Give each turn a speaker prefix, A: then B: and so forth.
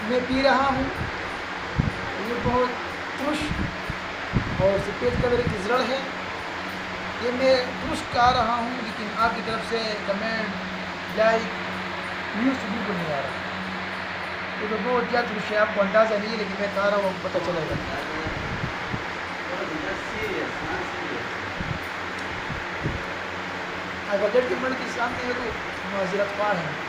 A: मैं पी रहा हूँ, ये बहुत तुष और सफ़ेद कलर की जड़ है। ये मैं तुष गा रहा हूँ, लेकिन आपकी तरफ से कमेंट, लाइक, व्यूज़ बिल्कुल नहीं आ रहा। ये तो बहुत ज़्यादा तुष है, आपको अंदाज़ा नहीं है, लेकिन मैं गा रहा हूँ, आपको पता चलेगा। अगर लड़की मन के सामने है तो माजरत पार है।